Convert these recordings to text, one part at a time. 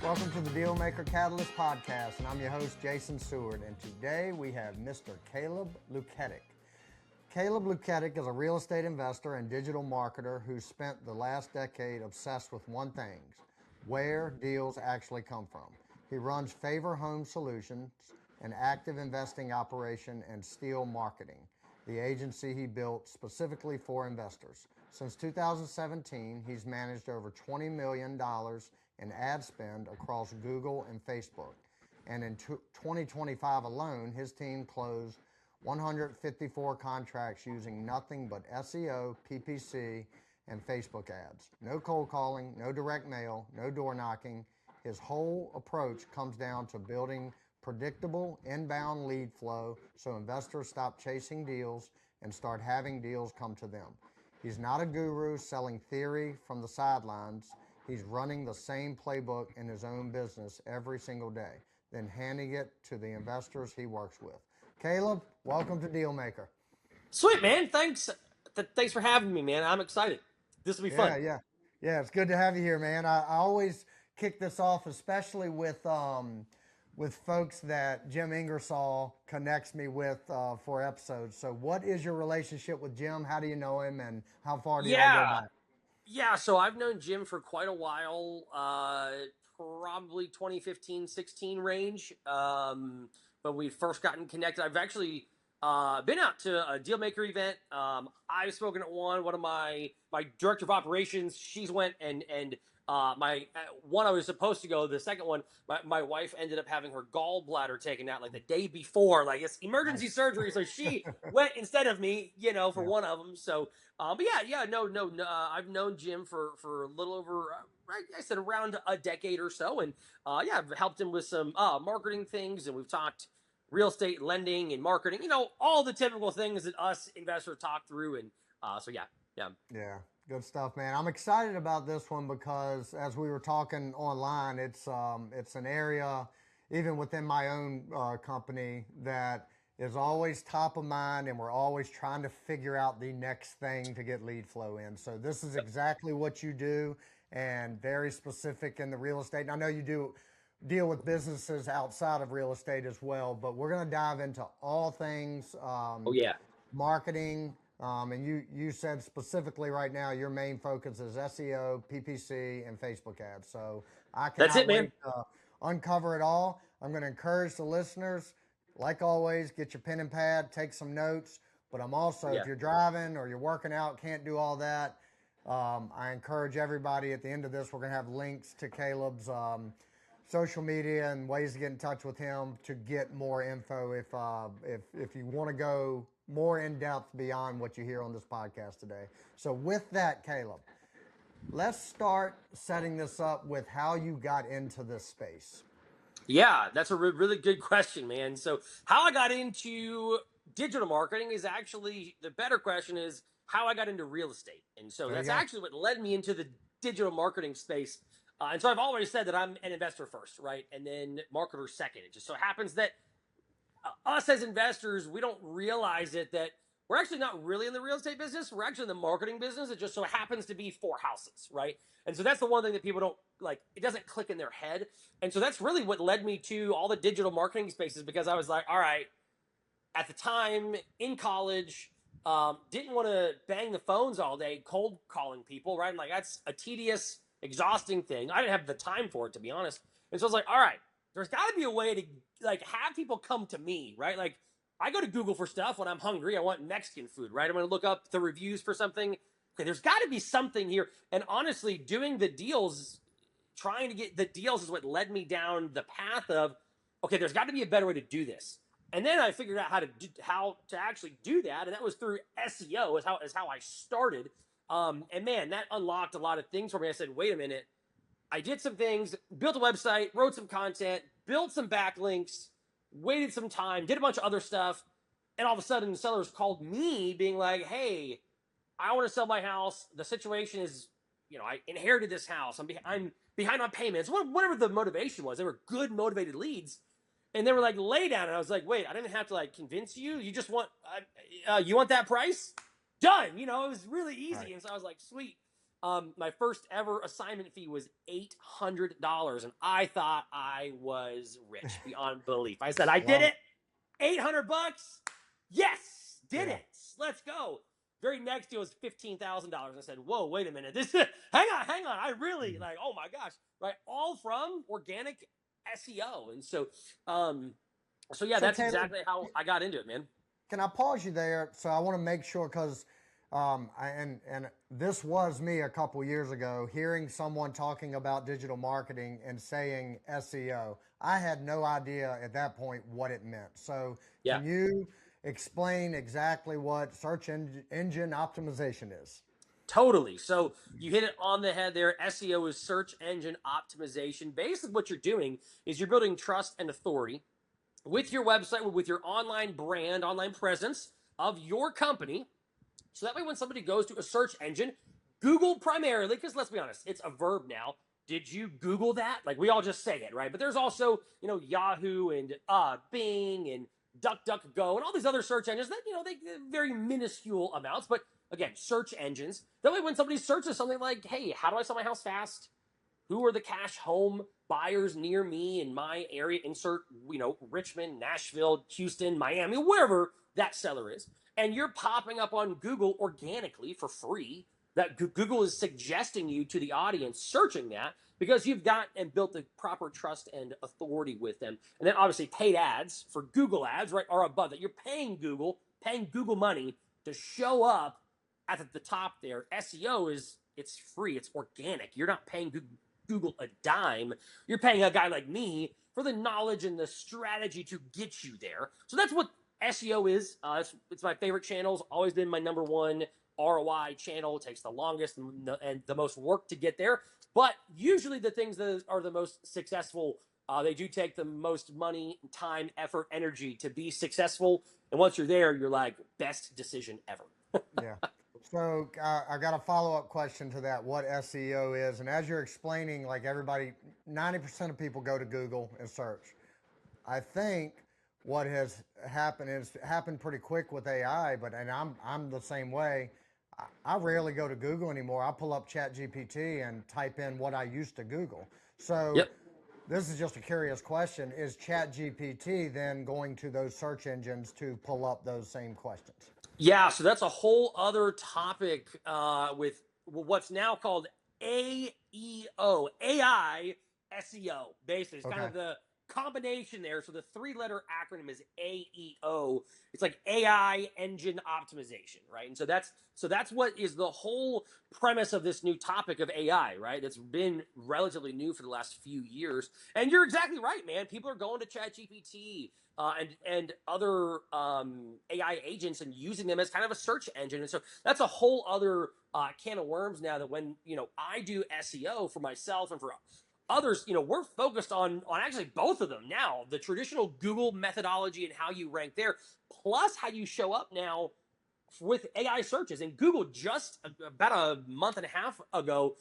Welcome to the Dealmaker Catalyst Podcast, and I'm your host, Jason Seward, and today we have Mr. Caleb Luketic. Caleb Luketic is a real estate investor and digital marketer who spent the last decade obsessed with one thing: where deals actually come from. He runs Favor Home Solutions, an active investing operation, and Steel Marketing, the agency he built specifically for investors. Since 2017, he's managed over $20 million in ad spend across Google and Facebook. And in 2025 alone, his team closed 154 contracts using nothing but SEO, PPC, and Facebook ads. No cold calling, no direct mail, no door knocking. His whole approach comes down to building predictable inbound lead flow so investors stop chasing deals and start having deals come to them. He's not a guru selling theory from the sidelines. He's running the same playbook in his own business every single day, then handing it to the investors he works with. Caleb, welcome to Dealmaker. Sweet, man. Thanks. Thanks for having me, man. I'm excited. This will be fun. Yeah. It's good to have you here, man. I always kick this off, especially with folks that Jim Ingersoll connects me with for episodes. So, what is your relationship with Jim? How do you know him, and how far do y'all go back? Yeah. So I've known Jim for quite a while, probably 2015, 16 range. When we first gotten connected, I've actually been out to a Dealmaker event. I've spoken at one of my director of operations. She's went and my one I was supposed to go. The second one, my wife ended up having her gallbladder taken out like the day before. Like, it's emergency surgery, so she went instead of me. For one of them. So, but no. I've known Jim for a little over, I said, around a decade or so, and I've helped him with some marketing things, and we've talked real estate lending and marketing. All the typical things that us investors talk through, and Yeah, good stuff, man. I'm excited about this one because as we were talking online, it's an area, even within my own company, that is always top of mind, and we're always trying to figure out the next thing to get lead flow in. So this is exactly what you do, and very specific in the real estate. And I know you do deal with businesses outside of real estate as well, but we're going to dive into all things marketing. And you said specifically right now your main focus is SEO, PPC, and Facebook ads. So I cannot wait to uncover it all. I'm going to encourage the listeners, like always, get your pen and pad, take some notes. But I'm also, if you're driving or you're working out, can't do all that, I encourage everybody at the end of this, we're going to have links to Caleb's social media and ways to get in touch with him to get more info if you want to go more in depth beyond what you hear on this podcast today. So with that, Caleb, let's start setting this up with how you got into this space. Yeah, that's a really good question, man. So how I got into digital marketing is actually, the better question is how I got into real estate. And so that's actually what led me into the digital marketing space. And so I've always said that I'm an investor first, right? And then marketer second. It just so happens that us as investors, we don't realize it, that we're actually not really in the real estate business. We're actually in the marketing business. It just so happens to be for houses, right? And so that's the one thing that people don't like. It doesn't click in their head. And so that's really what led me to all the digital marketing spaces, because I was like, all right, at the time in college, didn't want to bang the phones all day, cold calling people, right? I'm like, that's a tedious, exhausting thing. I didn't have the time for it, to be honest. And so I was like, all right, there's got to be a way to like have people come to me, right? Like, I go to Google for stuff when I'm hungry. I want Mexican food, right? I'm going to look up the reviews for something. Okay, there's got to be something here. And honestly, doing the deals, trying to get the deals is what led me down the path of, okay, there's got to be a better way to do this. And then I figured out how to actually do that, and that was through SEO. Is how I started. And man, that unlocked a lot of things for me. I said, wait a minute. I did some things, built a website, wrote some content, built some backlinks, waited some time, did a bunch of other stuff, and all of a sudden, sellers called me, being like, "Hey, I want to sell my house. The situation is, I inherited this house. I'm behind on payments. Whatever the motivation was, they were good, motivated leads." And they were like, lay down. And I was like, wait, I didn't have to like convince you. You just want, you want that price? Done. It was really easy. Right. And so I was like, sweet. My first ever assignment fee was $800, and I thought I was rich beyond belief. I said, I did it. $800. Yes, did Yeah. it. Let's go. Very next deal was $15,000. I said, whoa, wait a minute. This hang on. I really like, oh my gosh, right? All from organic SEO. And so yeah, So that's Caleb, exactly how I got into it, man. can I pause you there? So I want to make sure because and this was me a couple years ago, hearing someone talking about digital marketing and saying SEO. I had no idea at that point what it meant. So Yeah. can you explain exactly what search engine optimization is? Totally. So you hit it on the head there. SEO is search engine optimization. Basically, what you're doing is you're building trust and authority with your website, with your online brand, online presence of your company. So that way, when somebody goes to a search engine, Google primarily, because let's be honest, it's a verb now. Did you Google that? Like we all just say it, right? But there's also, Yahoo and Bing and DuckDuckGo and all these other search engines that, they very minuscule amounts. But again, search engines. That way, when somebody searches something like, hey, how do I sell my house fast? Who are the cash home buyers near me in my area? Insert, Richmond, Nashville, Houston, Miami, wherever that seller is. And you're popping up on Google organically for free. That Google is suggesting you to the audience searching that because you've got and built the proper trust and authority with them. And then obviously paid ads for Google ads, right, are above that. You're paying Google money to show up at the top there. SEO it's free, it's organic. You're not paying Google a dime. You're paying a guy like me for the knowledge and the strategy to get you there. So that's what SEO is. It's my favorite channel. It's always been my number one ROI channel. It takes the longest and the most work to get there. But usually the things that are the most successful, they do take the most money, time, effort, energy to be successful. And once you're there, you're like, best decision ever. Yeah. So I got a follow-up question to that, what SEO is. And as you're explaining, like everybody, 90% of people go to Google and search. I think what has happened is happened pretty quick with AI, and I'm the same way. I rarely go to Google anymore. I pull up ChatGPT and type in what I used to Google. So Yep. this is just a curious question. Is ChatGPT then going to those search engines to pull up those same questions? Yeah, so that's a whole other topic with what's now called AEO, AI SEO. Basically, it's kind Okay. of the combination there. So the three-letter acronym is AEO. It's like AI engine optimization, right? And so that's what is the whole premise of this new topic of AI, right? That's been relatively new for the last few years. And you're exactly right, man. People are going to ChatGPT and other AI agents and using them as kind of a search engine. And so that's a whole other can of worms now that when, I do SEO for myself and for others, we're focused on actually both of them now, the traditional Google methodology and how you rank there, plus how you show up now with AI searches. And Google just about a month and a half ago,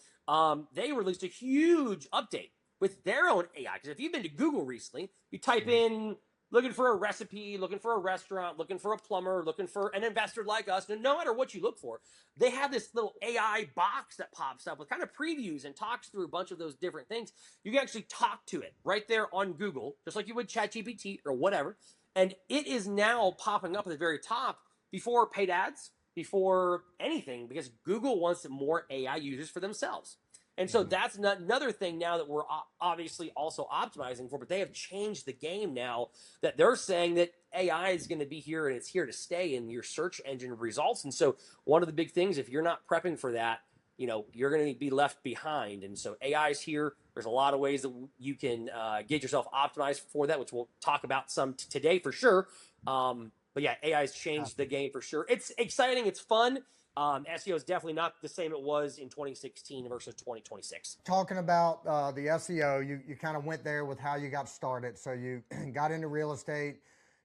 they released a huge update with their own AI. Because if you've been to Google recently, you type in looking for a recipe, looking for a restaurant, looking for a plumber, looking for an investor like us, no matter what you look for, they have this little AI box that pops up with kind of previews and talks through a bunch of those different things. You can actually talk to it right there on Google, just like you would ChatGPT or whatever. And it is now popping up at the very top before paid ads, before anything, because Google wants more AI users for themselves. And so that's another thing now that we're obviously also optimizing for, but they have changed the game now that they're saying that AI is going to be here and it's here to stay in your search engine results. And so one of the big things, if you're not prepping for that, you're going to be left behind. And so AI is here. There's a lot of ways that you can get yourself optimized for that, which we'll talk about some today for sure. But yeah, AI has changed the game for sure. It's exciting. It's fun. SEO is definitely not the same it was in 2016 versus 2026. Talking about the SEO, you kind of went there with how you got started. So you got into real estate.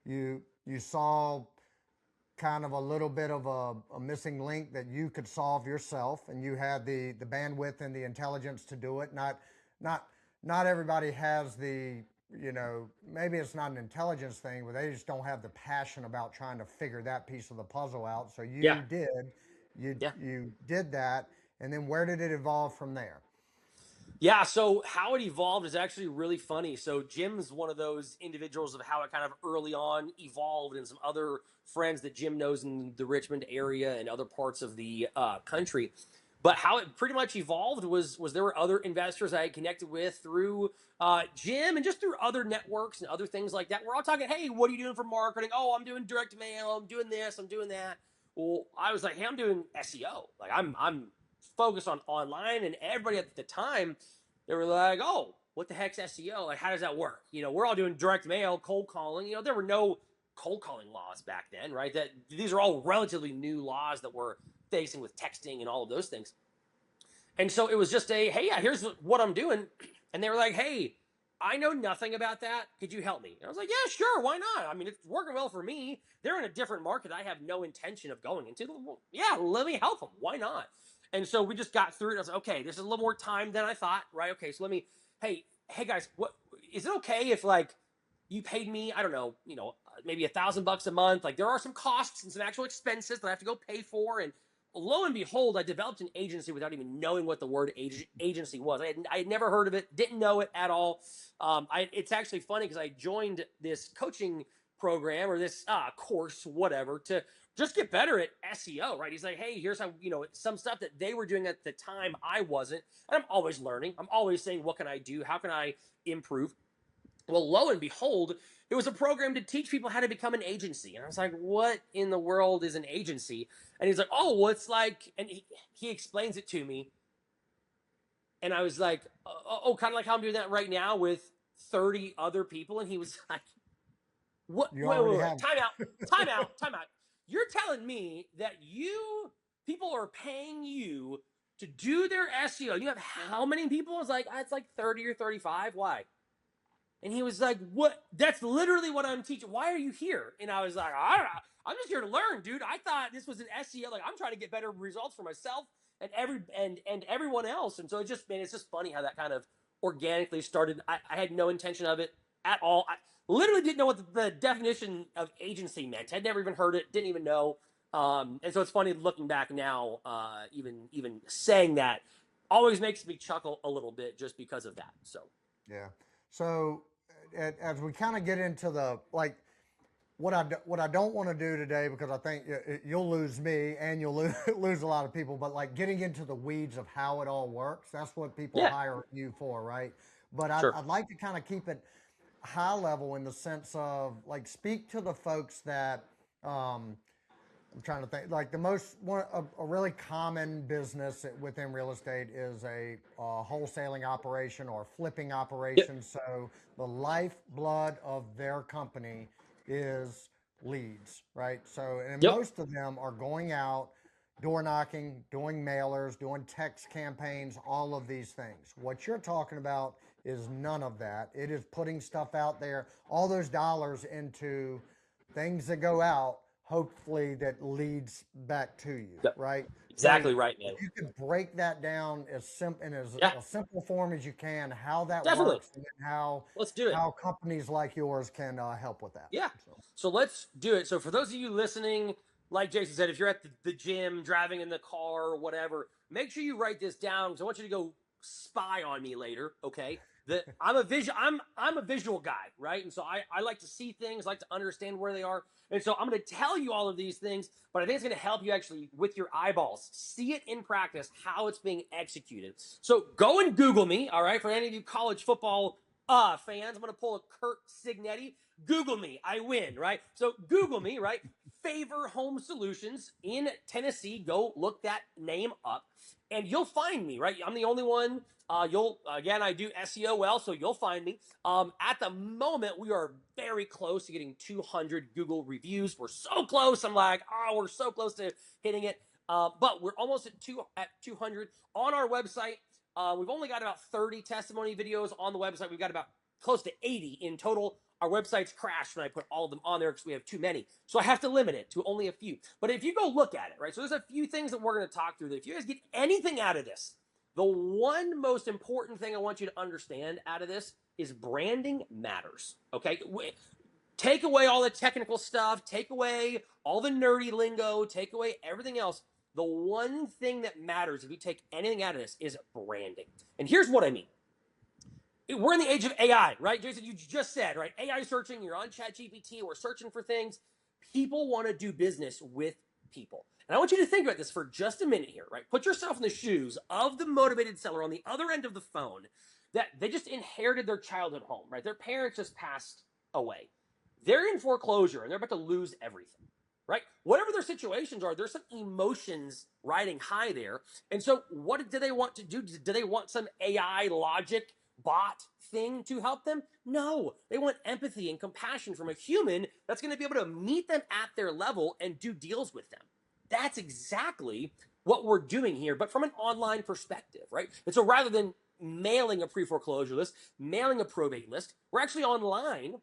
You saw kind of a little bit of a missing link that you could solve yourself, and you had the bandwidth and the intelligence to do it. Not everybody has the, maybe it's not an intelligence thing, but they just don't have the passion about trying to figure that piece of the puzzle out. So you did that, And then where did it evolve from there? Yeah, so how it evolved is actually really funny. So Jim's one of those individuals of how it kind of early on evolved, and some other friends that Jim knows in the Richmond area and other parts of the country. But how it pretty much evolved was there were other investors I had connected with through Jim and just through other networks and other things like that. We're all talking, hey, what are you doing for marketing? Oh, I'm doing direct mail. I'm doing this. I'm doing that. Well, I was like, hey, I'm doing SEO. Like I'm focused on online, and everybody at the time, they were like, oh, what the heck's SEO? Like, how does that work? We're all doing direct mail, cold calling. There were no cold calling laws back then, right? That these are all relatively new laws that we're facing with texting and all of those things. And so it was just hey, yeah, here's what I'm doing. And they were like, hey, I know nothing about that. Could you help me? And I was like, yeah, sure. Why not? I mean, it's working well for me. They're in a different market I have no intention of going into. Well, yeah, let me help them. Why not? And so we just got through it. I was like, okay, this is a little more time than I thought, right? Okay, so hey guys, what is it okay if like you paid me, I don't know, maybe $1,000 a month? Like there are some costs and some actual expenses that I have to go pay for. And lo and behold, I developed an agency without even knowing what the word agency was. I had never heard of it, didn't know it at all. It's actually funny because I joined this coaching program or this course, whatever, to just get better at SEO, right? He's like, hey, here's how, some stuff that they were doing at the time I wasn't. And I'm always learning. I'm always saying, what can I do? How can I improve? Well, lo and behold, it was a program to teach people how to become an agency. And I was like, what in the world is an agency? And he's like, oh, well, it's like, and he explains it to me. And I was like, oh, kind of like how I'm doing that right now with 30 other people. And he was like, what? Wait. Time out. You're telling me that people are paying you to do their SEO. You have how many people? I was like, it's like 30 or 35. Why? And he was like, what? That's literally what I'm teaching. Why are you here? And I was like, I don't know. I'm just here to learn, dude. I thought this was an SEO. Like, I'm trying to get better results for myself and everyone else. And so it's just funny how that kind of organically started. I had no intention of it at all. I literally didn't know what the definition of agency meant. I'd never even heard it. Didn't even know. And so it's funny looking back now, even saying that always makes me chuckle a little bit just because of that. So, yeah. So as we kind of get into the, like, what I don't want to do today, because I think you'll lose me and you'll lose a lot of people, but like getting into the weeds of how it all works, that's what people hire you for, right? But I'd like to kind of keep it high level in the sense of like speak to the folks that I'm trying to think, like a really common business within real estate is a wholesaling operation or flipping operation. Yep. So the lifeblood of their company is leads, right? So, and most of them are going out, door knocking, doing mailers, doing text campaigns, all of these things. What you're talking about is none of that. It is putting stuff out there, all those dollars into things that go out, hopefully that leads back to you, right? Exactly right, man. If you could break that down as a simple form as you can, how that works, and let's do it. How companies like yours can help with that. Yeah. So let's do it. So for those of you listening, like Jason said, if you're at the gym, driving in the car, or whatever, make sure you write this down because I want you to go spy on me later. Okay. I'm a visual guy, right? And so I like to see things, like to understand where they are. And so I'm going to tell you all of these things, but I think it's going to help you actually with your eyeballs, see it in practice, how it's being executed. So go and Google me, all right? For any of you college football fans, I'm going to pull a Kurt Signetti. Google me, I win, right? So Google me, right? Favor Home Solutions in Tennessee. Go look that name up, and you'll find me, right? I'm the only one. I do SEO well, so you'll find me. At the moment, we are very close to getting 200 Google reviews. We're so close. I'm like, we're so close to hitting it. But we're almost at 200 on our website. We've only got about 30 testimony videos on the website. We've got about close to 80 in total. Our website's crashed when I put all of them on there because we have too many. So I have to limit it to only a few. But if you go look at it, right? So there's a few things that we're going to talk through that if you guys get anything out of this, the one most important thing I want you to understand out of this is branding matters, okay? Take away all the technical stuff, take away all the nerdy lingo, take away everything else. the one thing that matters, if you take anything out of this, is branding. And here's what I mean. We're in the age of AI, right? Jason, you just said, right? AI searching, you're on ChatGPT, we're searching for things. People want to do business with people. And I want you to think about this for just a minute here, right? Put yourself in the shoes of the motivated seller on the other end of the phone that they just inherited their childhood home, right? Their parents just passed away. They're in foreclosure and they're about to lose everything, right? Whatever their situations are, there's some emotions riding high there. And so what do they want to do? Do they want some AI logic bot thing to help them? No, they want empathy and compassion from a human that's going to be able to meet them at their level and do deals with them. That's exactly what we're doing here, but from an online perspective, right? And so rather than mailing a pre-foreclosure list, mailing a probate list, we're actually online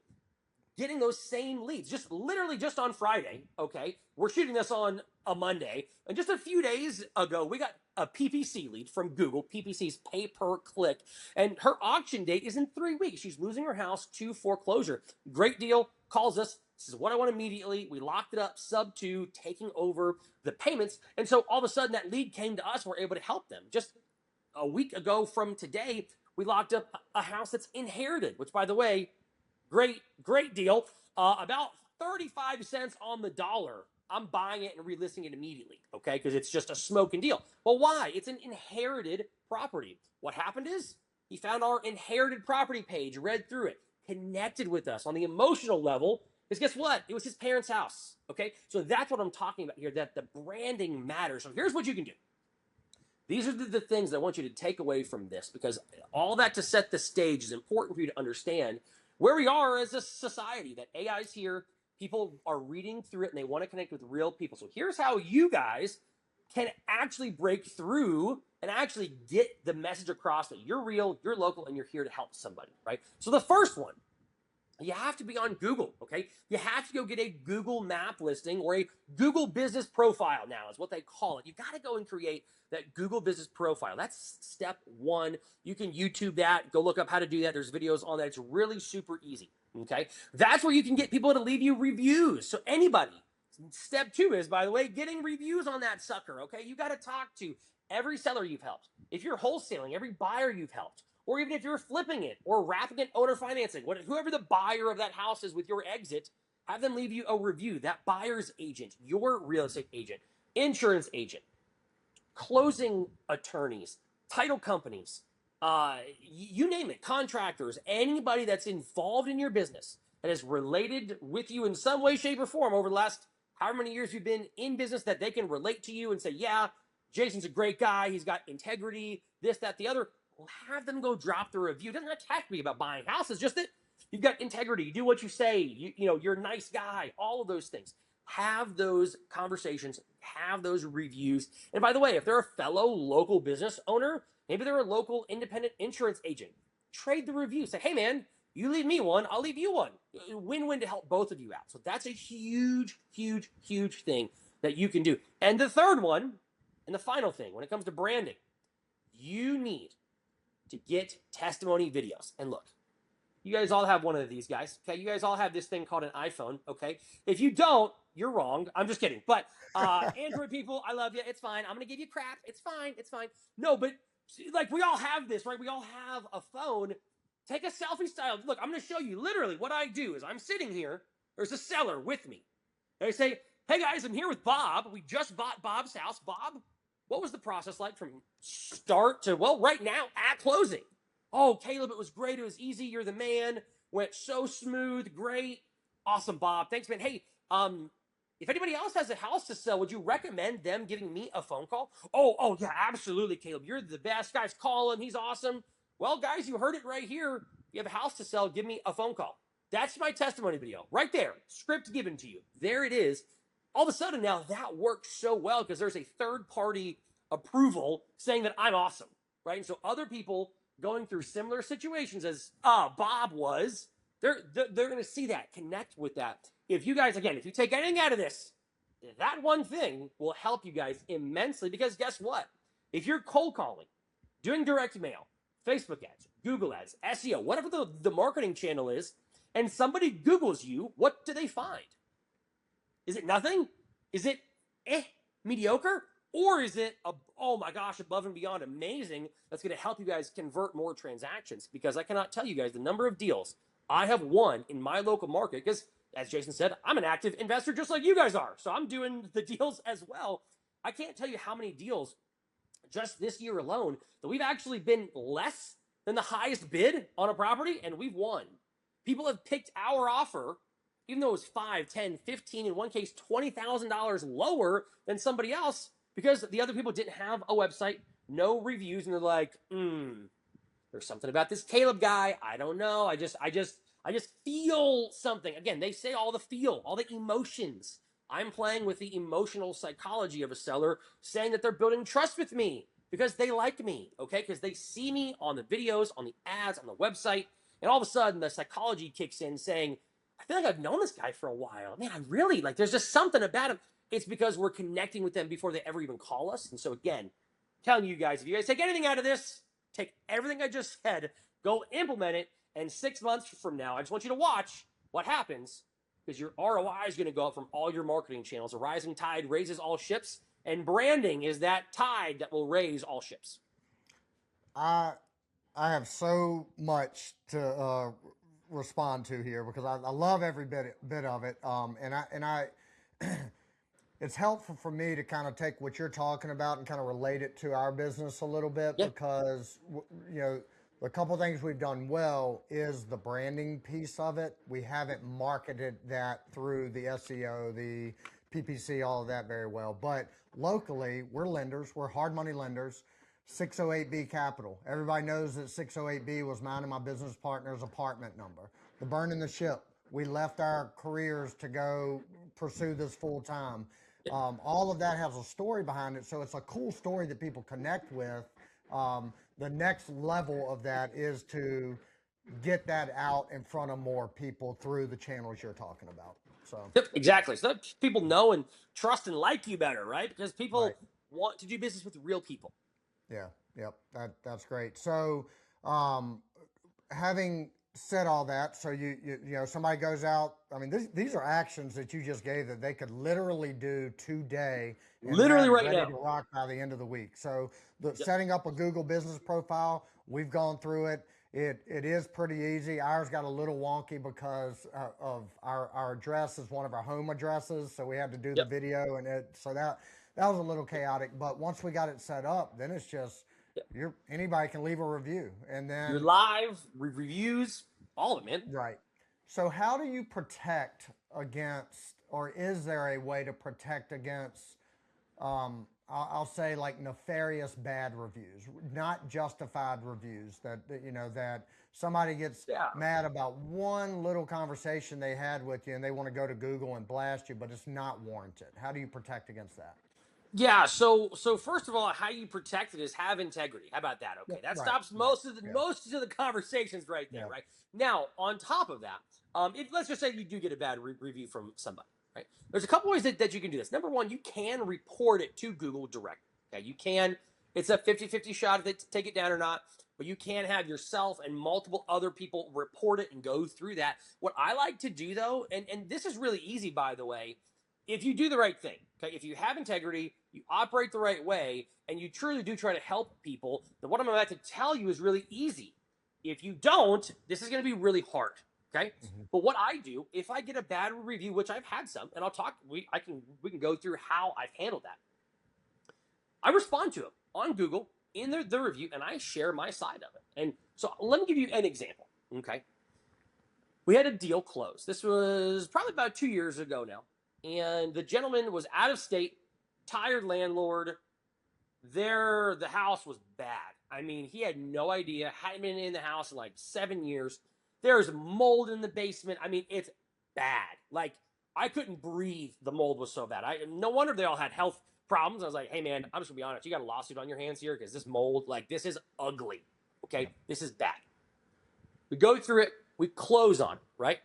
getting those same leads, just literally just on Friday, okay? We're shooting this on a Monday, and just a few days ago, we got a PPC lead from Google. PPC's pay per click, and her auction date is in 3 weeks. She's losing her house to foreclosure. Great deal, calls us, says, what I want immediately. We locked it up, sub 2, taking over the payments, and so all of a sudden that lead came to us, we're able to help them. Just a week ago from today, we locked up a house that's inherited, which, by the way, great deal. About 35 cents on the dollar. I'm buying it and relisting it immediately, okay? Because it's just a smoking deal. Well, why? It's an inherited property. What happened is he found our inherited property page, read through it, connected with us on the emotional level. Because guess what? It was his parents' house, okay? So that's what I'm talking about here, that the branding matters. So here's what you can do. These are the things that I want you to take away from this, because all that to set the stage is important for you to understand where we are as a society, that AI is here, people are reading through it, and they want to connect with real people. So here's how you guys can actually break through and actually get the message across that you're real, you're local, and you're here to help somebody, right? So the first one, you have to be on Google, okay? You have to go get a Google map listing, or a Google business profile now is what they call it. You got to go and create that Google business profile. That's step one. You can YouTube that. Go look up how to do that. There's videos on that. It's really super easy, okay? That's where you can get people to leave you reviews. So anybody. Step two is, by the way, getting reviews on that sucker, okay? You got to talk to every seller you've helped. If you're wholesaling, every buyer you've helped. Or even if you're flipping it or wrapping it, owner financing, whoever the buyer of that house is with your exit, have them leave you a review. That buyer's agent, your real estate agent, insurance agent, closing attorneys, title companies, you name it, contractors, anybody that's involved in your business that is related with you in some way, shape, or form over the last however many years you've been in business, that they can relate to you and say, yeah, Jason's a great guy. He's got integrity, this, that, the other. Well, have them go drop the review. It doesn't have to be about buying houses, just that you've got integrity. You do what you say. You're a nice guy. All of those things. Have those conversations. Have those reviews. And by the way, if they're a fellow local business owner, maybe they're a local independent insurance agent, trade the review. Say, hey, man, you leave me one, I'll leave you one. Win-win to help both of you out. So that's a huge, huge, huge thing that you can do. And the third one, and the final thing, when it comes to branding, you need to get testimony videos. And look, you guys all have one of these guys, okay? You guys all have this thing called an iPhone, okay? If you don't, you're wrong. I'm just kidding. But Android people, I love you. It's fine. I'm going to give you crap. It's fine. It's fine. No, but like we all have this, right? We all have a phone. Take a selfie style. Look, I'm going to show you literally what I do is I'm sitting here. There's a seller with me. And I say, hey guys, I'm here with Bob. We just bought Bob's house. Bob, what was the process like from start to, well, right now at closing? Oh, Caleb, it was great. It was easy. You're the man. Went so smooth. Great. Awesome, Bob. Thanks, man. Hey, if anybody else has a house to sell, would you recommend them giving me a phone call? Oh, yeah, absolutely, Caleb. You're the best. Guys, call him. He's awesome. Well, guys, you heard it right here. You have a house to sell. Give me a phone call. That's my testimony video right there. Script given to you. There it is. All of a sudden now that works so well because there's a third-party approval saying that I'm awesome, right? And so other people going through similar situations as Bob was, they're going to see that, connect with that. If you guys, again, if you take anything out of this, that one thing will help you guys immensely because guess what? If you're cold calling, doing direct mail, Facebook ads, Google ads, SEO, whatever the marketing channel is, and somebody Googles you, what do they find? Is it nothing? Is it mediocre? Or is it, oh my gosh, above and beyond amazing that's going to help you guys convert more transactions? Because I cannot tell you guys the number of deals I have won in my local market. Because, as Jason said, I'm an active investor just like you guys are. So I'm doing the deals as well. I can't tell you how many deals just this year alone that we've actually been less than the highest bid on a property and we've won. People have picked our offer, even though it was 5, 10, 15, in one case, $20,000 lower than somebody else because the other people didn't have a website, no reviews, and they're like, there's something about this Caleb guy. I don't know. I just feel something. Again, they say all the emotions. I'm playing with the emotional psychology of a seller, saying that they're building trust with me because they like me, okay? Because they see me on the videos, on the ads, on the website, and all of a sudden the psychology kicks in saying, I feel like I've known this guy for a while. Man, I really, like, there's just something about him. It's because we're connecting with them before they ever even call us. And so again, telling you guys, if you guys take anything out of this, take everything I just said, go implement it, and 6 months from now, I just want you to watch what happens because your ROI is going to go up from all your marketing channels. A rising tide raises all ships, and branding is that tide that will raise all ships. I have so much to respond to here because I love every bit of it. And I it's helpful for me to kind of take what you're talking about and kind of relate it to our business a little bit because a couple things we've done well is the branding piece of it. We haven't marketed that through the SEO, the PPC, all of that very well. But locally, we're lenders. We're hard money lenders. 608B Capital. Everybody knows that 608B was mine and my business partner's apartment number. The burning the ship. We left our careers to go pursue this full time. All of that has a story behind it. So it's a cool story that people connect with. The next level of that is to get that out in front of more people through the channels you're talking about. So yep, exactly. So that people know and trust and like you better, right? Because people want to do business with real people. Yeah, yep, that's great. So having said all that, so you know somebody goes out. I mean, these are actions that you just gave that they could literally do today, and literally right ready now, to rock by the end of the week. So setting up a Google business profile, we've gone through it. It is pretty easy. Ours got a little wonky because of our address is one of our home addresses, so we had to do the video, and so that was a little chaotic. But once we got it set up, then it's just anybody can leave a review, and then your live reviews, all of it, man. Right. So how do you protect against, or is there a way to protect against, I'll say like nefarious bad reviews, not justified reviews that somebody gets mad about one little conversation they had with you and they want to go to Google and blast you, but it's not warranted. How do you protect against that? Yeah, so first of all, how you protect it is have integrity. How about that? Okay, that stops most of the conversations right there. Right now, on top of that, let's just say you do get a bad review from somebody. Right, there's a couple ways that you can do this. Number one, you can report it to Google directly. Okay, you can. It's a 50-50 shot if they take it down or not, but you can have yourself and multiple other people report it and go through that. What I like to do though, and this is really easy by the way, if you do the right thing, okay, if you have integrity, you operate the right way, and you truly do try to help people, then what I'm about to tell you is really easy. If you don't, this is going to be really hard, okay? But what I do, if I get a bad review, which I've had some, and I'll talk, we can go through how I've handled that. I respond to them on Google in the review, and I share my side of it. And so let me give you an example, okay? We had a deal close. This was probably about 2 years ago now. And the gentleman was out of state, tired landlord. The house was bad. I mean, he had no idea, hadn't been in the house in like 7 years. There's mold in the basement. I mean, it's bad. Like, I couldn't breathe. The mold was so bad. No wonder they all had health problems. I was like, hey, man, I'm just going to be honest. You got a lawsuit on your hands here because this mold, like, this is ugly. Okay? This is bad. We go through it. We close on it, right?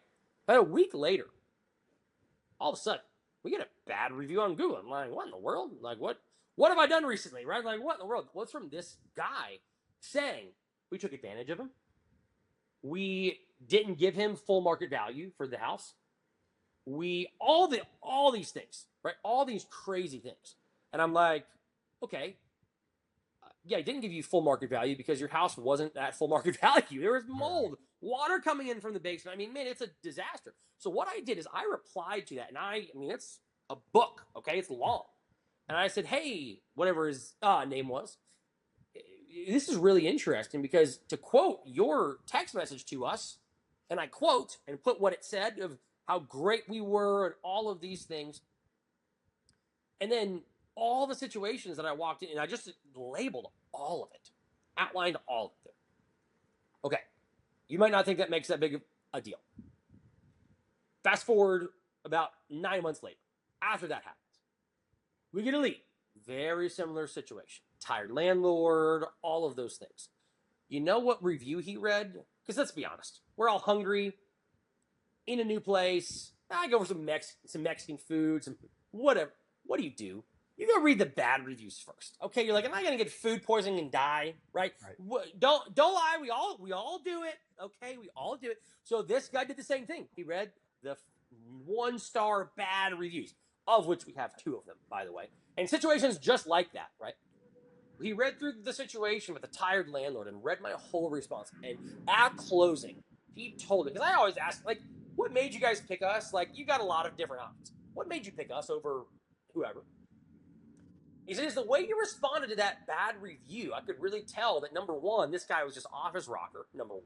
About a week later, all of a sudden, we get a bad review on Google. I'm like, what in the world? Like, what have I done recently, right? Like, what in the world? What's from this guy saying we took advantage of him? We didn't give him full market value for the house. All these things, right? All these crazy things. And I'm like, Okay, yeah, it didn't give you full market value because your house wasn't at full market value. There was mold, water coming in from the basement. I mean, man, it's a disaster. So what I did is I replied to that, and I mean, it's a book, okay? It's long. And I said, hey, whatever his name was, this is really interesting because to quote your text message to us, and I quote and put what it said of how great we were and all of these things, and then all the situations that I walked in, and I just labeled all of it, outlined all of it. Okay, you might not think that makes that big of a deal. Fast forward about 9 months later, after that happens, we get a lead. Very similar situation. Tired landlord, all of those things. You know what review he read? Because let's be honest, we're all hungry, in a new place. I go for some Mexican food, some whatever. What do? You go read the bad reviews first. Okay, you're like, am I gonna get food poisoning and die? Right? Don't lie. We all do it. Okay, we all do it. So this guy did the same thing. He read the 1-star bad reviews, of which we have 2 of them, by the way, and situations just like that. Right? He read through the situation with a tired landlord and read my whole response. And at closing, he told it, because I always ask, like, what made you guys pick us? Like, you got a lot of different options. What made you pick us over whoever? He says, the way you responded to that bad review, I could really tell that, number 1, this guy was just off his rocker, number 1.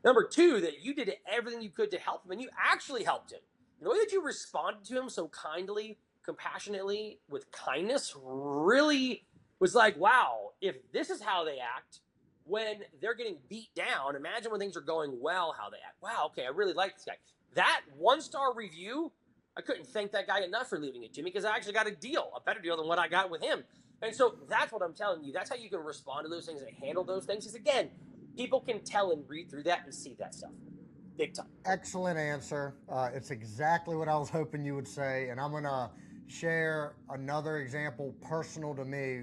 Number 2, that you did everything you could to help him, and you actually helped him. And the way that you responded to him so kindly, compassionately, with kindness, really was like, wow, if this is how they act when they're getting beat down, imagine when things are going well, how they act. Wow, okay, I really like this guy. That 1-star review, I couldn't thank that guy enough for leaving it to me because I actually got a better deal than what I got with him. And so that's what I'm telling you. That's how you can respond to those things and handle those things. Is again, people can tell and read through that and see that stuff. Big time. Excellent answer. It's exactly what I was hoping you would say. And I'm going to share another example personal to me.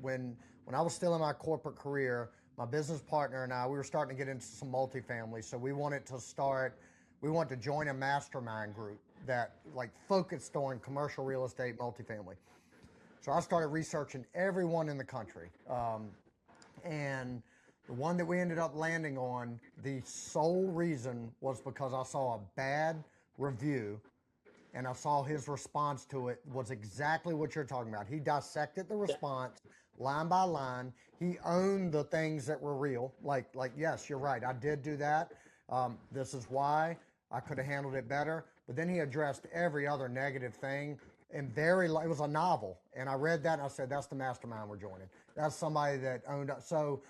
When I was still in my corporate career, my business partner and I, we were starting to get into some multifamily. So we wanted to join a mastermind group that like focused on commercial real estate multifamily. So I started researching everyone in the country. And the one that we ended up landing on, the sole reason was because I saw a bad review and I saw his response to it was exactly what you're talking about. He dissected the response line by line. He owned the things that were real. Like yes, you're right. I did do that. This is why I could have handled it better. But then he addressed every other negative thing. And it was a novel. And I read that and I said, that's the mastermind we're joining. That's somebody that owned it. So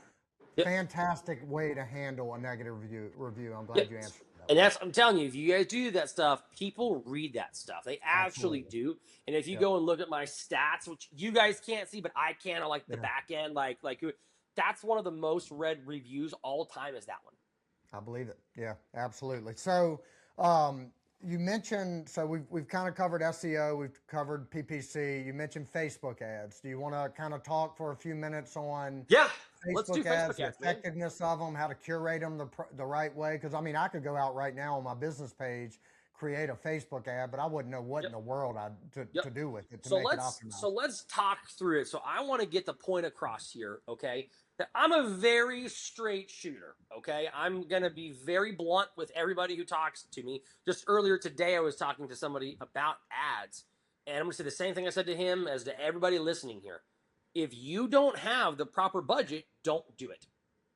fantastic way to handle a negative review. I'm glad you answered that. And I'm telling you, if you guys do that stuff, people read that stuff. They actually do. And if you go and look at my stats, which you guys can't see, but I can, on like the back end, like that's one of the most read reviews all time is that one. I believe it. Yeah, absolutely. So you mentioned, so we've kind of covered SEO, we've covered PPC. You mentioned Facebook ads. Do you want to kind of talk for a few minutes on let's do Facebook ads, the effectiveness of them, how to curate them the right way? Because I mean, I could go out right now on my business page, create a Facebook ad, but I wouldn't know what in the world to do with it to make it optimal. So let's talk through it. So I want to get the point across here, okay? That I'm a very straight shooter, okay? I'm going to be very blunt with everybody who talks to me. Just earlier today, I was talking to somebody about ads, and I'm going to say the same thing I said to him as to everybody listening here. If you don't have the proper budget, don't do it.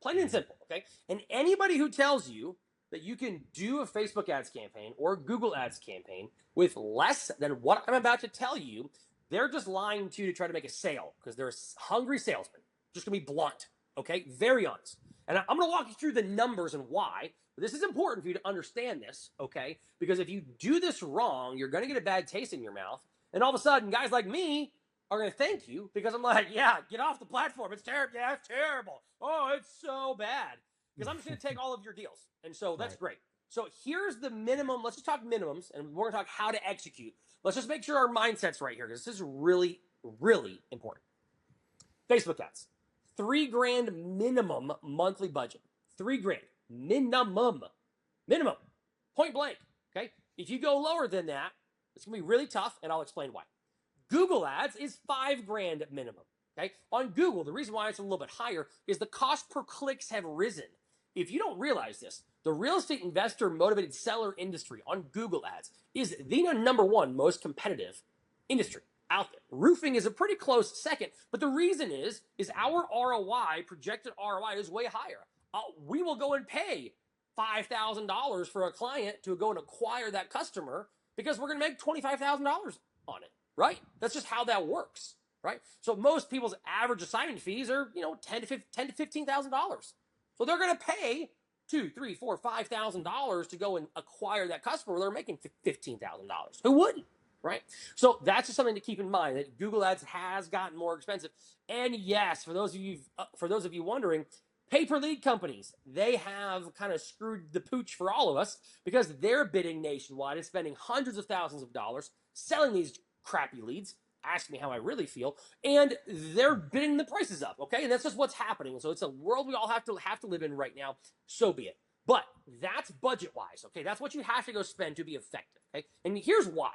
Plain and simple, okay? And anybody who tells you that you can do a Facebook ads campaign or Google ads campaign with less than what I'm about to tell you, they're just lying to you to try to make a sale because they're a hungry salesman. Just going to be blunt, okay? Very honest. And I'm going to walk you through the numbers and why. But this is important for you to understand this, okay? Because if you do this wrong, you're going to get a bad taste in your mouth. And all of a sudden, guys like me are going to thank you because I'm like, yeah, get off the platform. It's terrible. Yeah, it's terrible. Oh, it's so bad. Because I'm just going to take all of your deals. And so that's great. So here's the minimum. Let's just talk minimums, and we're going to talk how to execute. Let's just make sure our mindset's right here because this is really, really important. Facebook ads. $3,000 minimum monthly budget. $3,000 minimum. Minimum. Point blank. Okay? If you go lower than that, it's going to be really tough, and I'll explain why. Google ads is $5,000 minimum. Okay, on Google, the reason why it's a little bit higher is the cost per clicks have risen. If you don't realize this, the real estate investor motivated seller industry on Google ads is the number one most competitive industry out there. Roofing is a pretty close second, but the reason is our ROI, projected ROI, is way higher. We will go and pay $5,000 for a client to go and acquire that customer because we're going to make $25,000 on it, right? That's just how that works, right? So most people's average assignment fees are, $10,000 to $15,000. So they're going to pay $2,000, $3,000, $4,000, $5,000 to go and acquire that customer. They're making $15,000. Who wouldn't, right? So that's just something to keep in mind, that Google Ads has gotten more expensive. And yes, for those of you wondering, pay-per-lead companies, they have kind of screwed the pooch for all of us because they're bidding nationwide and spending hundreds of thousands of dollars selling these crappy leads. Ask me how I really feel, and they're bidding the prices up, okay? And that's just what's happening. So it's a world we all have to live in right now. So be it. But that's budget-wise, okay? That's what you have to go spend to be effective, okay? And here's why.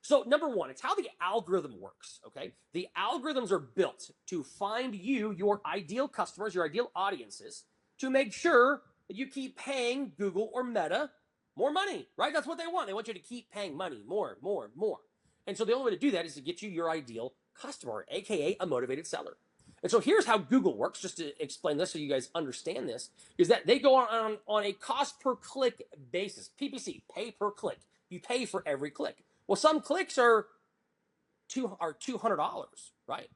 So number one, it's how the algorithm works, okay? The algorithms are built to find you, your ideal customers, your ideal audiences, to make sure that you keep paying Google or Meta more money, right? That's what they want. They want you to keep paying money, more. And so the only way to do that is to get you your ideal customer, aka a motivated seller. And so here's how Google works, just to explain this so you guys understand this, is that they go on a cost per click basis, PPC, pay per click. You pay for every click. Well, some clicks are $200, right?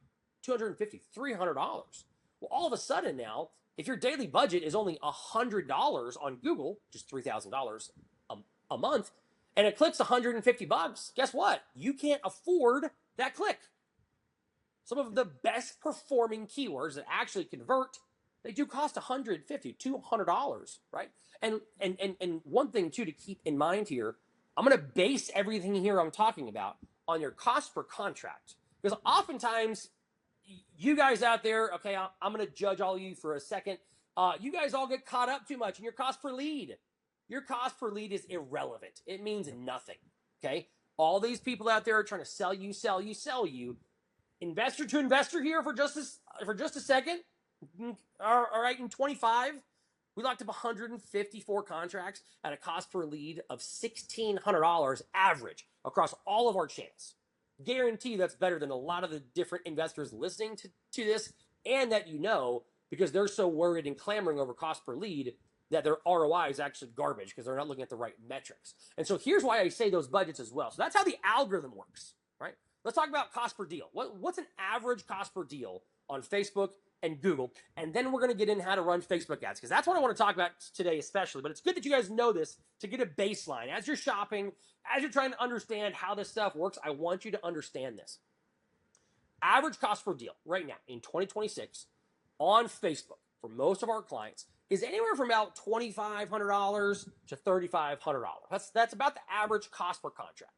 $250, $300. Well, all of a sudden now, if your daily budget is only $100 on Google, just $3,000 a month, and it clicks $150, guess what? You can't afford that click. Some of the best performing keywords that actually convert, they do cost $150, $200, right? And one thing too to keep in mind here, I'm going to base everything here I'm talking about on your cost per contract, because oftentimes you guys out there, okay, I'm going to judge all of you for a second. You guys all get caught up too much in your cost per lead. Your cost per lead is irrelevant. It means nothing, okay? All these people out there are trying to sell you. Investor to investor here for just a second. All right, in 25, we locked up 154 contracts at a cost per lead of $1,600 average across all of our channels. Guarantee that's better than a lot of the different investors listening to this, and that because they're so worried and clamoring over cost per lead that their ROI is actually garbage because they're not looking at the right metrics. And so here's why I say those budgets as well. So that's how the algorithm works, right? Let's talk about cost per deal. What's an average cost per deal on Facebook and Google? And then we're going to get in how to run Facebook ads, because that's what I want to talk about today especially. But it's good that you guys know this to get a baseline. As you're shopping, as you're trying to understand how this stuff works, I want you to understand this. Average cost per deal right now in 2026 on Facebook for most of our clients is anywhere from about $2,500 to $3,500. That's about the average cost per contract.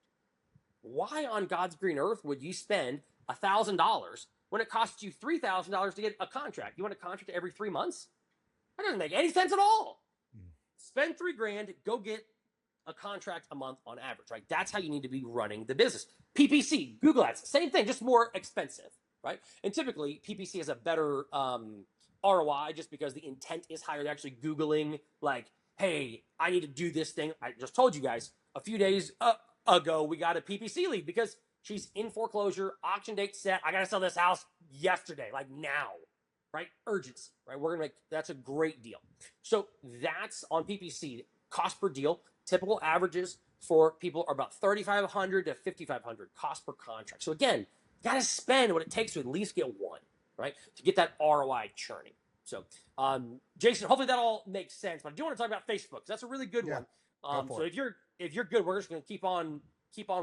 Why on God's green earth would you spend $1,000 when it costs you $3,000 to get a contract? You want a contract every 3 months? That doesn't make any sense at all. Spend $3,000, go get a contract a month on average, right? That's how you need to be running the business. PPC, Google Ads, same thing, just more expensive, right? And typically, PPC has a better ROI just because the intent is higher. They're actually Googling, like, hey, I need to do this thing. I just told you guys a few days ago, we got a PPC lead because she's in foreclosure, auction date set. I got to sell this house yesterday, like now, right? Urgency, right? That's a great deal. So that's on PPC, cost per deal. Typical averages for people are about $3,500 to $5,500 cost per contract. So again, you got to spend what it takes to at least get one, right? To get that ROI churning. So, Jason, hopefully that all makes sense. But I do want to talk about Facebook, 'cause that's a really good one. So if you're good, we're just going to keep on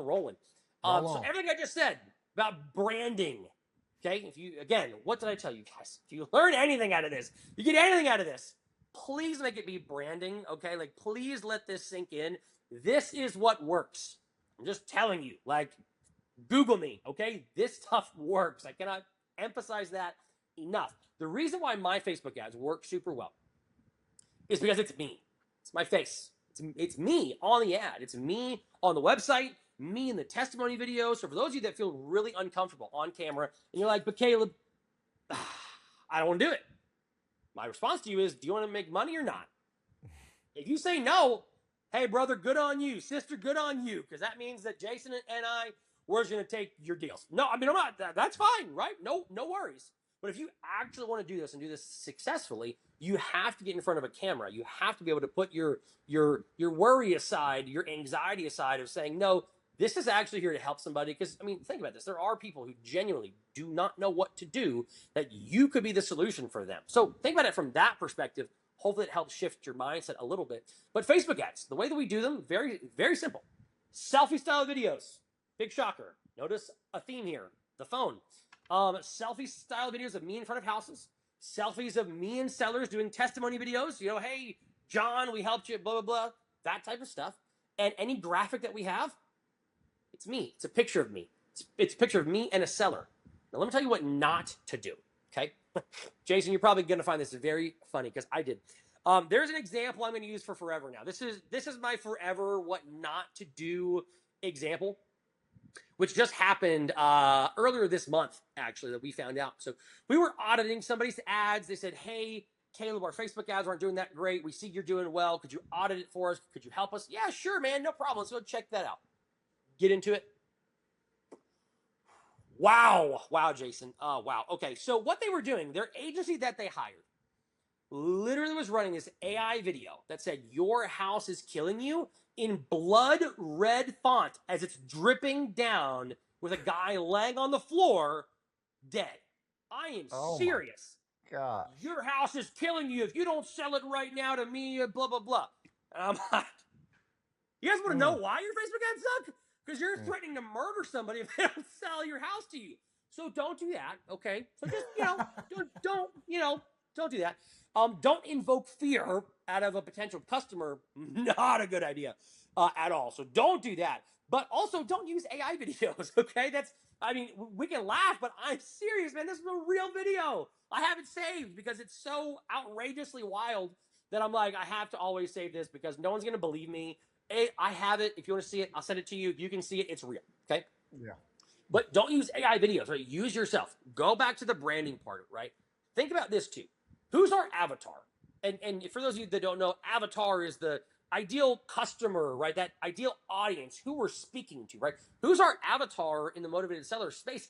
rolling. So everything I just said about branding, okay? What did I tell you guys? If you learn anything out of this, you get anything out of this, please make it be branding, okay? Like, please let this sink in. This is what works. I'm just telling you, like, Google me, okay? This stuff works. I cannot emphasize that enough. The reason why my Facebook ads work super well is because it's me. It's my face. It's me on the ad. It's me on the website. me in the testimony videos. So for those of you that feel really uncomfortable on camera and you're like, but Caleb, I don't want to do it. My response to you is, do you want to make money or not? If you say no, hey, brother, good on you. Sister, good on you. Because that means that Jason and I, we're just going to take your deals. No, I mean, I'm not. That's fine, right? No worries. But if you actually want to do this and do this successfully, you have to get in front of a camera. You have to be able to put your worry aside, your anxiety aside of saying, no, this is actually here to help somebody. Because, I mean, think about this. There are people who genuinely do not know what to do, that you could be the solution for them. So think about it from that perspective. Hopefully it helps shift your mindset a little bit. But Facebook ads, the way that we do them, very, very simple. Selfie style videos. Big shocker. Notice a theme here. The phone. Selfie style videos of me in front of houses. Selfies of me and sellers doing testimony videos. You know, hey, John, we helped you, blah, blah, blah. That type of stuff. And any graphic that we have, it's me. It's a picture of me. It's a picture of me and a seller. Now, let me tell you what not to do, okay? Jason, you're probably going to find this very funny because I did. There's an example I'm going to use for forever now. This is my forever what not to do example, which just happened earlier this month, actually, that we found out. So we were auditing somebody's ads. They said, hey, Caleb, our Facebook ads aren't doing that great. We see you're doing well. Could you audit it for us? Could you help us? Yeah, sure, man. No problem. Let's go check that out. Get into it. Wow, Jason. Wow. Okay, so what they were doing, their agency that they hired literally was running this AI video that said, your house is killing you, in blood red font as it's dripping down with a guy laying on the floor dead. I am serious. God, your house is killing you if you don't sell it right now to me, blah, blah, blah. And I'm like, you guys want to know why your Facebook ads suck? Because you're threatening to murder somebody if they don't sell your house to you. So don't do that, okay? So just, don't do that. Don't invoke fear out of a potential customer. Not a good idea at all. So don't do that. But also don't use AI videos, okay? We can laugh, but I'm serious, man. This is a real video. I have it saved because it's so outrageously wild that I'm like, I have to always save this because no one's going to believe me. I have it. If you want to see it, I'll send it to you. If you can see it, it's real, okay? Yeah. But don't use AI videos, right? Use yourself. Go back to the branding part, right? Think about this too. Who's our avatar? And for those of you that don't know, avatar is the ideal customer, right? That ideal audience, who we're speaking to, right? Who's our avatar in the motivated seller space?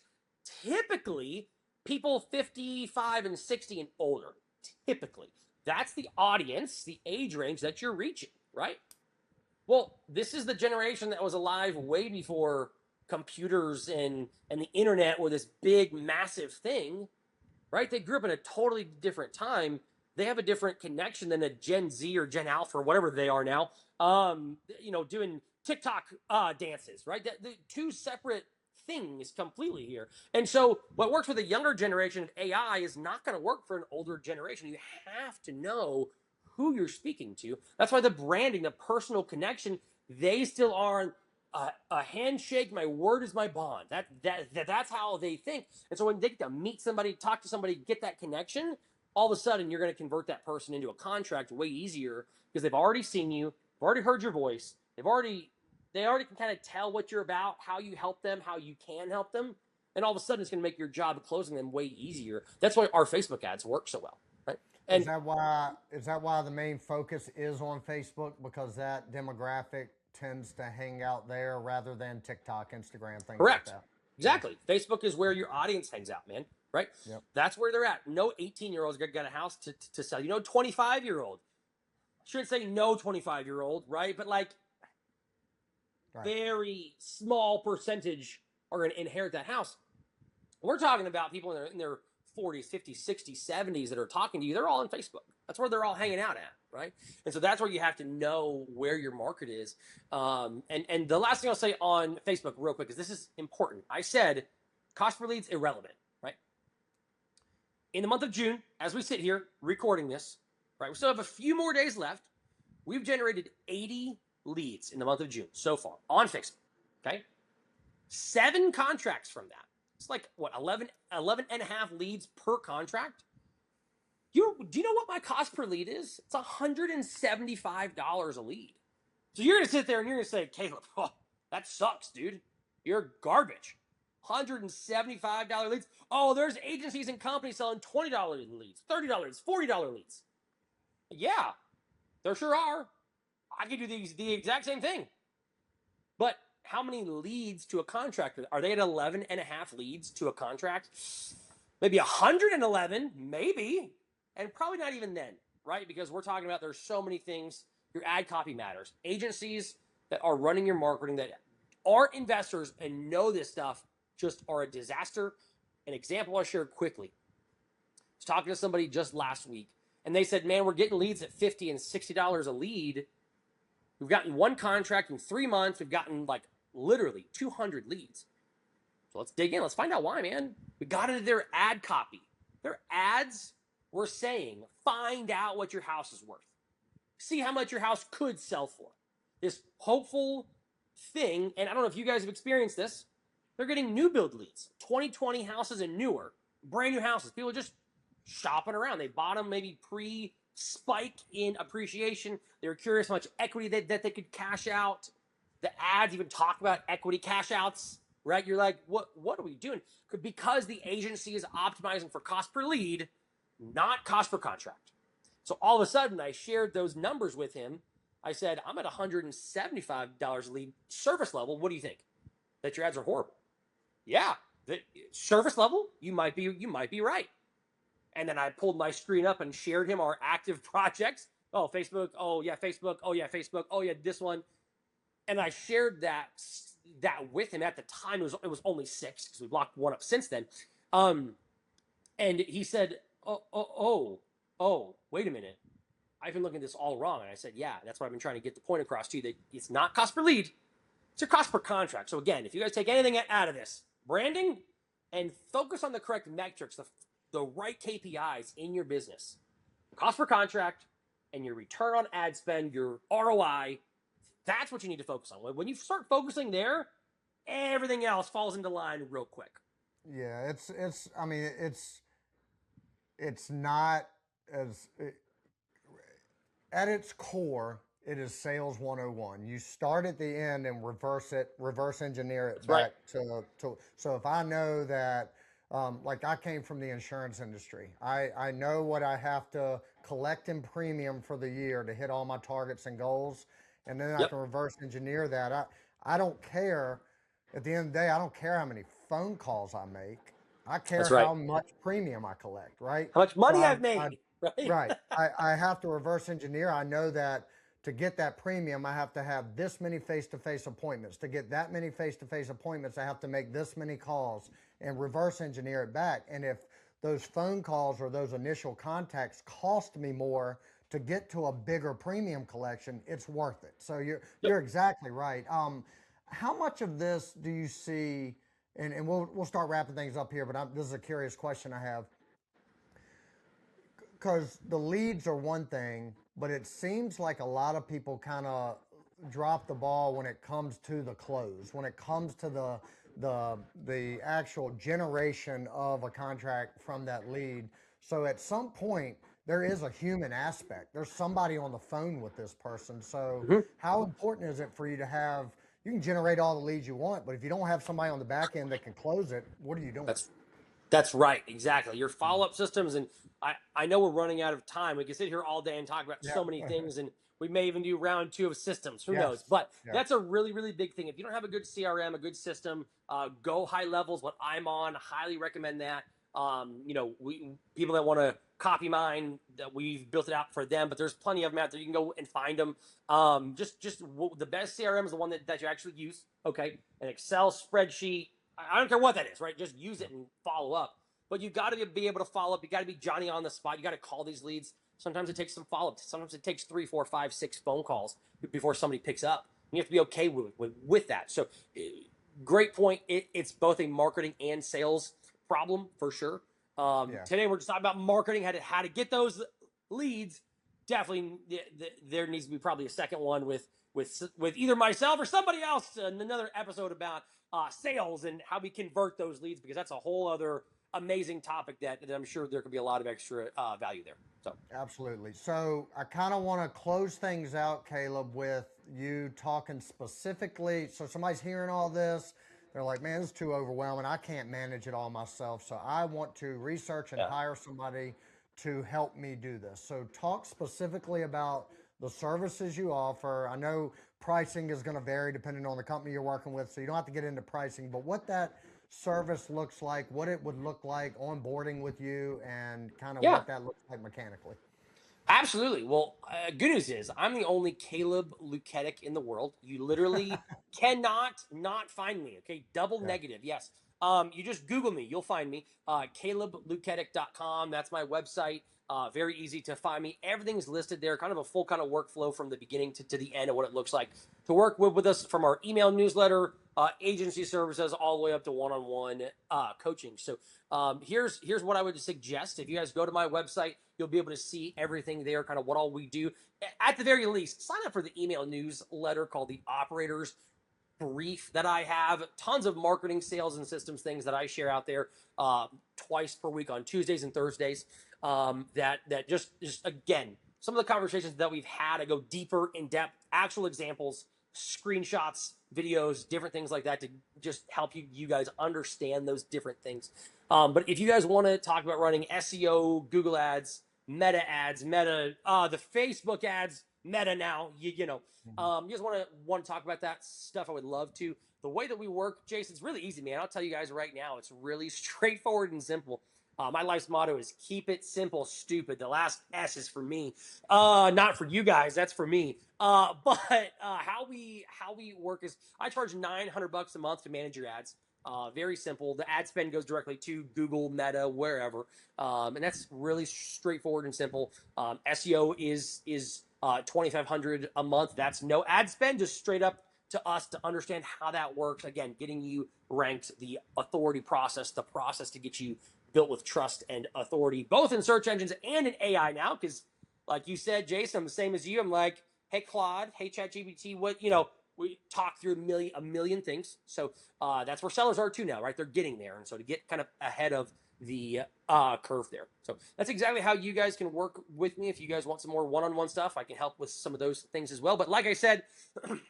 Typically, people 55 and 60 and older. Typically. That's the audience, the age range that you're reaching, right? Well, this is the generation that was alive way before computers and the internet were this big, massive thing, right? They grew up in a totally different time. They have a different connection than a Gen Z or Gen Alpha or whatever they are now, doing TikTok dances, right? The two separate things completely here. And so what works for the younger generation of AI is not going to work for an older generation. You have to know who you're speaking to. That's why the branding, the personal connection, they still are a handshake. My word is my bond. That's how they think. And so when they get to meet somebody, talk to somebody, get that connection, all of a sudden you're going to convert that person into a contract way easier because they've already seen you, they've already heard your voice, they already can kind of tell what you're about, how you help them, how you can help them, and all of a sudden it's going to make your job closing them way easier. That's why our Facebook ads work so well. And is that why the main focus is on Facebook? Because that demographic tends to hang out there rather than TikTok, Instagram, things correct. like that. Exactly. Yeah. Facebook is where your audience hangs out, man. Right? Yep. That's where they're at. No 18-year-old's got a house to sell. 25-year-old. I shouldn't say no 25-year-old, right? But very small percentage are going to inherit that house. We're talking about people in their 40s, 50s, 60s, 70s that are talking to you. They're all on Facebook. That's where they're all hanging out at, right? And so that's where you have to know where your market is. And the last thing I'll say on Facebook real quick is this is important. I said cost per lead's irrelevant, right? In the month of June, as we sit here recording this, right, we still have a few more days left. We've generated 80 leads in the month of June so far on Facebook, okay? 7 contracts from that. It's like, 11 and a half leads per contract? Do you know what my cost per lead is? It's $175 a lead. So you're going to sit there and you're going to say, Caleb, That sucks, dude. You're garbage. $175 leads. Oh, there's agencies and companies selling $20 leads, $30, $40 leads. Yeah, there sure are. I could do the exact same thing. But how many leads to a contractor? Are they at 11 and a half leads to a contract? Maybe 111, maybe. And probably not even then, right? Because we're talking about there's so many things. Your ad copy matters. Agencies that are running your marketing that aren't investors and know this stuff just are a disaster. An example I'll share quickly. I was talking to somebody just last week, and they said, man, we're getting leads at $50 and $60 a lead. We've gotten one contract in 3 months. We've gotten like literally 200 leads. So let's dig in. Let's find out why, man. We got into their ad copy. Their ads were saying, find out what your house is worth. See how much your house could sell for. This hopeful thing, and I don't know if you guys have experienced this, they're getting new build leads. 2020 houses and newer, brand new houses. People are just shopping around. They bought them maybe pre-spike in appreciation. They were curious how much equity that they could cash out. The ads even talk about equity cash outs, right? You're like, what are we doing? Because the agency is optimizing for cost per lead, not cost per contract. So all of a sudden, I shared those numbers with him. I said, I'm at $175 a lead service level. What do you think? That your ads are horrible? Yeah, the service level, you might be right. And then I pulled my screen up and shared him our active projects. Oh, Facebook. Oh yeah, Facebook. Oh yeah, Facebook. Oh yeah, this one. And I shared that with him at the time. It was only 6 because we've locked one up since then. And he said, oh, wait a minute. I've been looking at this all wrong. And I said, yeah, that's what I've been trying to get the point across to you, that it's not cost per lead, it's your cost per contract. So again, if you guys take anything out of this, branding and focus on the correct metrics, the right KPIs in your business, cost per contract and your return on ad spend, your ROI, that's what you need to focus on. When you start focusing there, everything else falls into line real quick. Yeah, it's not as at its core, it is sales 101. You start at the end and reverse engineer it back to. So if I know that, like I came from the insurance industry, I know what I have to collect in premium for the year to hit all my targets and goals, and then I can reverse engineer that. I don't care. At the end of the day, I don't care how many phone calls I make. I care how much premium I collect, right? How much money I've made. Right. I have to reverse engineer. I know that to get that premium, I have to have this many face-to-face appointments. To get that many face-to-face appointments, I have to make this many calls and reverse engineer it back. And if those phone calls or those initial contacts cost me more to get to a bigger premium collection, it's worth it. So you're exactly right. How much of this do you see, and we'll start wrapping things up here, but this is a curious question I have. Because the leads are one thing, but it seems like a lot of people kind of drop the ball when it comes to the close, when it comes to the actual generation of a contract from that lead. So at some point, there is a human aspect. There's somebody on the phone with this person. So how important is it for you to have, you can generate all the leads you want, but if you don't have somebody on the back end that can close it, what are you doing? That's right, exactly. Your follow-up systems, and I know we're running out of time. We can sit here all day and talk about so many things, and we may even do round 2 of systems. Who knows? But that's a really, really big thing. If you don't have a good CRM, a good system, go high levels. What I'm on, highly recommend that. People that want to copy mine, that we've built it out for them, but there's plenty of them out there. You can go and find them. Just the best CRM is the one that you actually use. Okay, an Excel spreadsheet. I don't care what that is, right? Just use it and follow up. But you got to be able to follow up. You got to be Johnny on the spot. You got to call these leads. Sometimes it takes some follow-up. Sometimes it takes 3, 4, 5, 6 phone calls before somebody picks up. You have to be okay with that. So great point. It's both a marketing and sales problem for sure. Today we're just talking about marketing, how to get those leads. Definitely there needs to be probably a second one with either myself or somebody else in another episode about sales and how we convert those leads, because that's a whole other amazing topic that I'm sure there could be a lot of extra value there. So absolutely. So I kind of want to close things out, Caleb, with you talking specifically. So somebody's hearing all this, they're like, man, this is too overwhelming. I can't manage it all myself. So I want to research and hire somebody to help me do this. So talk specifically about the services you offer. I know pricing is going to vary depending on the company you're working with, so you don't have to get into pricing, but what that service looks like, what it would look like onboarding with you, and kind of what that looks like mechanically. Absolutely. Well, good news is I'm the only Caleb Luketic in the world. You literally cannot not find me. Okay, double negative. Yes. You just Google me. You'll find me. CalebLuketic.com. That's my website. Very easy to find me. Everything's listed there. Kind of a full kind of workflow from the beginning to the end of what it looks like to work with us, from our email newsletter, agency services, all the way up to one-on-one coaching. So here's what I would suggest. If you guys go to my website, you'll be able to see everything there, kind of what all we do. At the very least, sign up for the email newsletter called the Operators Brief that I have. Tons of marketing, sales, and systems things that I share out there twice per week on Tuesdays and Thursdays. That just again, some of the conversations that we've had, I go deeper, in depth, actual examples, screenshots, videos, different things like that to just help you guys understand those different things. But if you guys want to talk about running SEO, Google ads, meta, the Facebook ads, meta now, you know, you guys want to talk about that stuff, I would love to. The way that we work, Jason, it's really easy, man. I'll tell you guys right now, it's really straightforward and simple. My life's motto is keep it simple, stupid. The last S is for me, not for you guys. That's for me. But how we work is I charge $900 a month to manage your ads. Very simple. The ad spend goes directly to Google, Meta, wherever, and that's really straightforward and simple. SEO is $2,500 a month. That's no ad spend, just straight up to us to understand how that works. Again, getting you ranked, the authority process, the process to get you built with trust and authority, both in search engines and in AI now. Because, like you said, Jason, I'm the same as you. I'm like, hey, Claude, hey, ChatGPT, what, you know, we talk through a million things. So that's where sellers are too now, right? They're getting there. And so to get kind of ahead of the curve there. So that's exactly how you guys can work with me. If you guys want some more one-on-one stuff, I can help with some of those things as well. But like I said,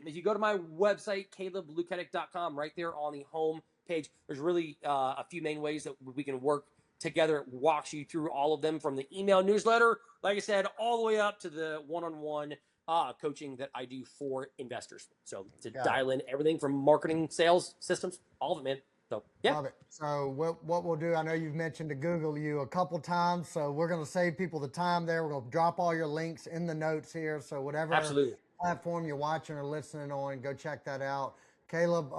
if you go to my website, CalebLuketic.com, right there on the home page, there's really a few main ways that we can work together. It walks you through all of them, from the email newsletter, like I said, all the way up to the one-on-one coaching that I do for investors. So to dial in everything from marketing, sales, systems, all of it, man. So yeah. Love it. So what we'll do, I know you've mentioned to Google you a couple times, so we're going to save people the time there. We're going to drop all your links in the notes here. So whatever platform you're watching or listening on, go check that out. Caleb,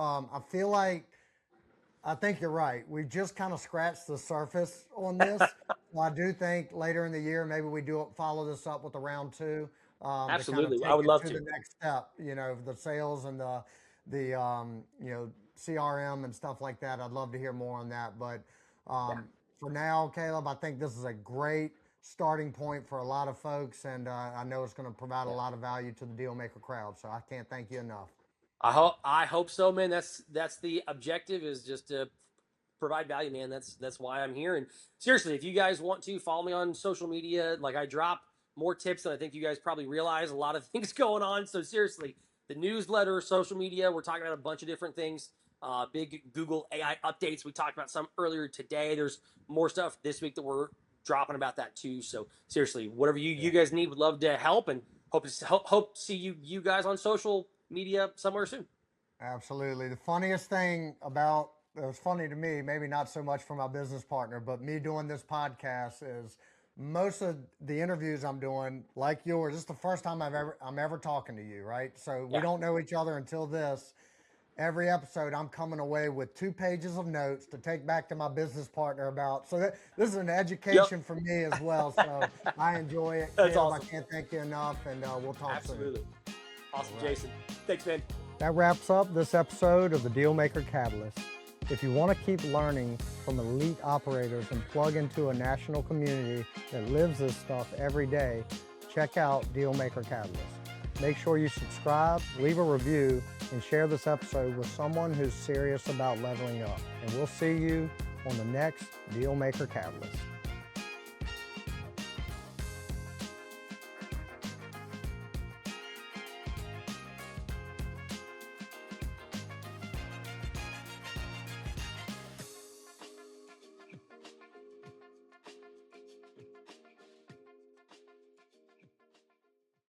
I think you're right. We've just kind of scratched the surface on this. So I do think later in the year, maybe we do follow this up with a round 2. Absolutely. To kind of I would love to. The next step, you know, the sales and the you know, CRM and stuff like that. I'd love to hear more on that. But for now, Caleb, I think this is a great starting point for a lot of folks. And I know it's going to provide a lot of value to the Dealmaker crowd. So I can't thank you enough. I hope so, man. That's the objective, is just to provide value, man. That's why I'm here. And seriously, if you guys want to follow me on social media, like, I drop more tips than I think you guys probably realize. A lot of things going on. So seriously, the newsletter, social media, we're talking about a bunch of different things. Big Google AI updates. We talked about some earlier today. There's more stuff this week that we're dropping about that too. So seriously, whatever you guys need, would love to help, and hope to see you guys on social media somewhere soon. Absolutely. The funniest thing about it was funny to me, maybe not so much for my business partner, but me doing this podcast is most of the interviews I'm doing, like yours, this is the first time I'm ever talking to you, right? So we don't know each other until this. Every episode, I'm coming away with 2 pages of notes to take back to my business partner about. So this is an education for me as well. So I enjoy it. That's Caleb, awesome. I can't thank you enough, and we'll talk soon. Awesome, Jason. Thanks, man. That wraps up this episode of the Dealmaker Catalyst. If you want to keep learning from elite operators and plug into a national community that lives this stuff every day, check out Dealmaker Catalyst. Make sure you subscribe, leave a review, and share this episode with someone who's serious about leveling up. And we'll see you on the next Dealmaker Catalyst.